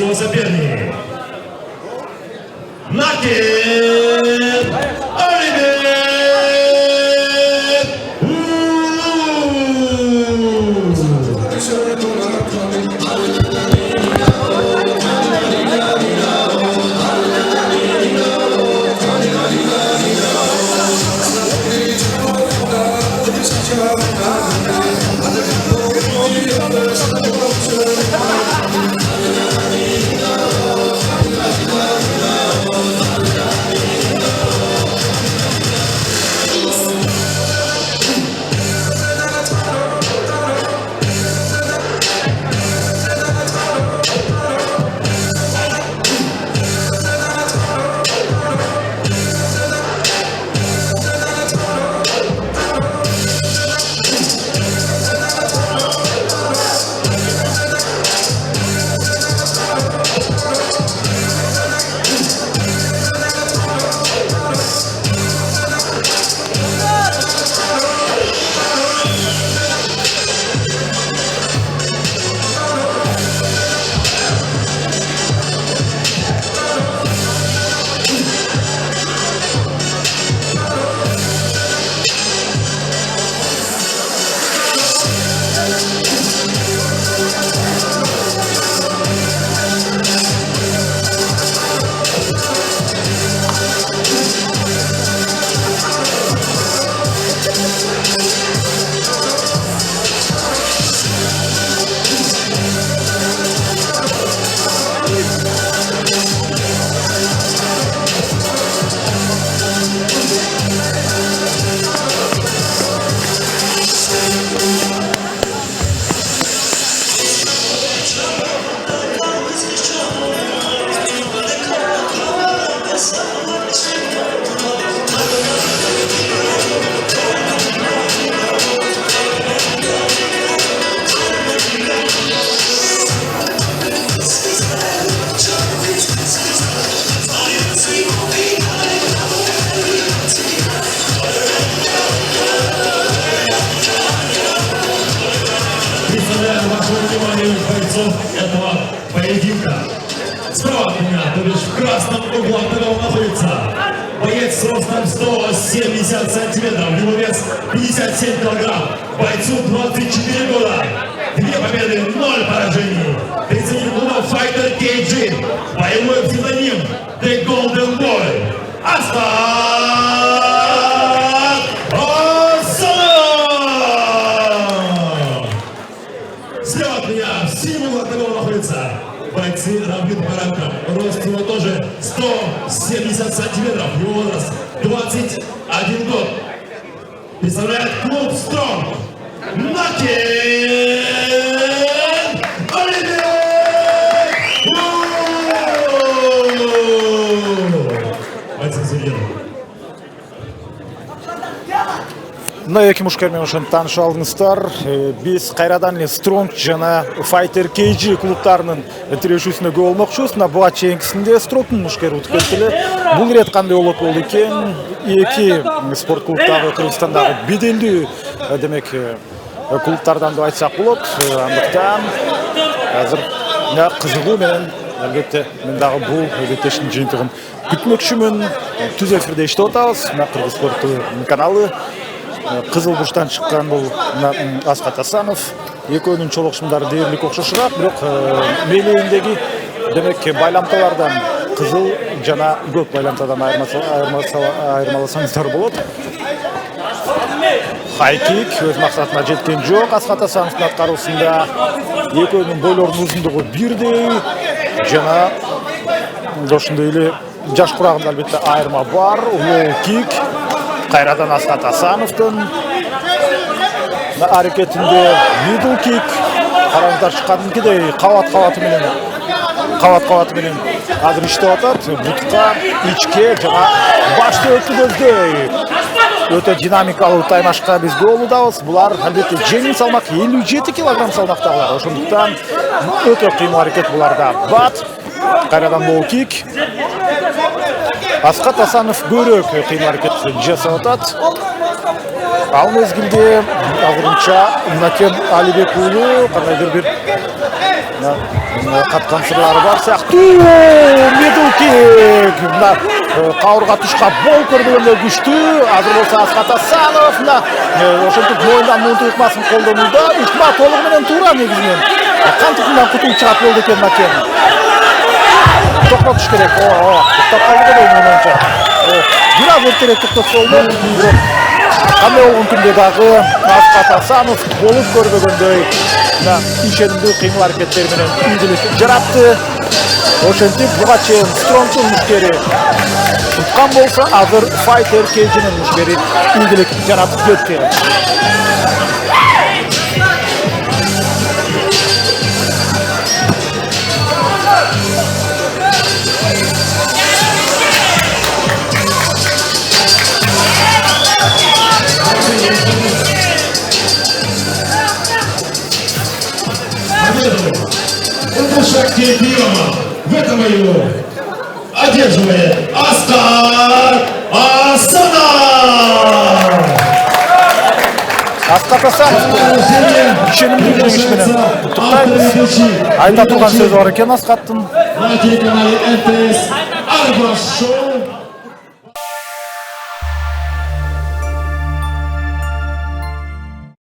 его соперник. Накид Оливер этого поединка. Справа от меня, то бишь в красном углу октагона находится боец с ростом 170 сантиметров, его вес 57 килограмм, бойцу 24 года, 2 победы, 0 поражений, представитель клуба Fighter KG, боевой псевдоним The Golden Boy, Слева от меня, в синем углу октагона находится бойцы равны по рамкам. Рост его тоже 170 сантиметров. Его возраст 21 год. Представляет клуб Стронг. Накид Оливер! Бойцы Зелена. Мына эки мушкермен ошон таанышып алдыңыздар. Биз кайрадан эле Стронг жана Fighter KG клубтарынын тирешүүсүнө күбө болмокчубуз. Мына буга чейинкисинде Стронгдун мушкери утуп кетти эле. Бул ирет кандай болот болду экен? Эки спорт клубтагы Кыргызстандагы беделдүү демек клубтардан деп айтсак болот. Андыктан азыр кызыгуу менен албетте мен дагы бул беттештин жыйынтыгын күтмөкчүмүн. Түз эфирде иштеп атабыз. Мына Кыргыз спортту каналы. Кызыл бурчтан чыккан бул Аскат Асанов. Экөөнүн чолокшумдары дээрлик окшошураак, бирок мээлегиндеги демек байламталардан кызыл жана көк байламтадан айырмаласаңыздар болот. Хайкик өз максатына жеткен жок. Аскат Асановдун аткаруусунда экөөнүн бойлорунун узундугу бирдей жана ошондой эле жаш курагында албетте айырма бар. Лоу кик кайрадан Аскат Асановдун аракетинде мидл кик караңыздар чыккандыкидей кабат-кабаты менен азыр иштеп атат. Бутка, ичке жана башты өткөздөй өтө динамикалуу таймашка биз көбөлүдабыз. Булар албетте жеңил салмак 57 килограмм салмактагылар. Ошондуктан өтө кыймыл аракет буларда. Бат кайрадан лоу кик. Аскат Асанов көбүрөөк кыймыл аракет жасап атат. Ал мезгилде азырынча Накен Алибек уулу кандайдыр бир каткан сырлары бар сыяктуу. Middle kick. Мына кабырга тушка бол көрбөгөндө күчтүү. Азыр болсо Асхат Асанов мына ошентип моюндан мунтук ыкмасын колдонууда. Ыкма толугу менен туура негизинен. Кантип мындан кутулуп чыгат болду экен Макен. Токтотуш керек. Токтоп калды го менимче. Бирок эртерээк токтотсо болду. Кандай болгон күндө дагы Асхат Асанов болуп көрбөгөндөй ишенимдүү кыймыл аракеттери менен ийгилик жаратты. Ошентип буга чейин Стронгдун мушкери туткан болсо, азыр Fighter Cage'нин мушкери ийгилик жаратып кетти. Это шаг чемпиона. В этом бою одерживает Асхат Асанов. Асхат Асанов ишенимдүү жеңиш менен куттуктайбыз. Айта турган сөзү бар экен Асхаттын. На телеканале МТС Арбаш Шоу.